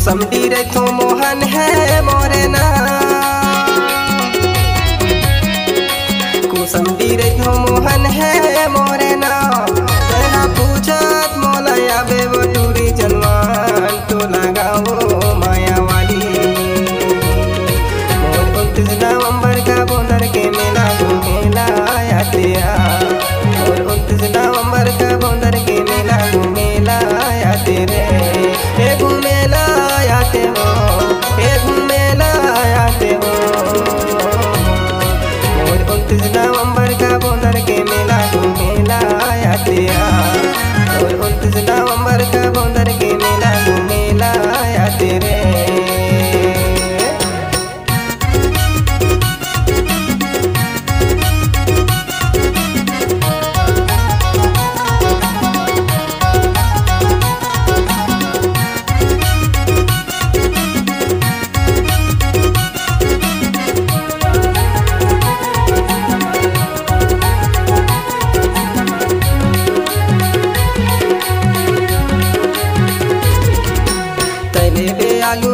कुसुमडी रे तो मोहन है मोरे ना, कुसुमडी रे तो मोहन है मोरे ना। तेरा पूछत मोला आबे वो टूरी जनवान तो लगाओ माया वाली। मोर 29 नवंबर का बोनर के मेला घूमेला आते आ, मोर 29 नवंबर का बोनर के मेला घूमेला आते रे। हे घूमेला आते हो, हे घूमेला आते हो। मोर 29 नवंबर का बोनर के मेला घूमेला आते आ, मोर 29 नवंबर का बोनर के मेला घूमेला आते रे। आलू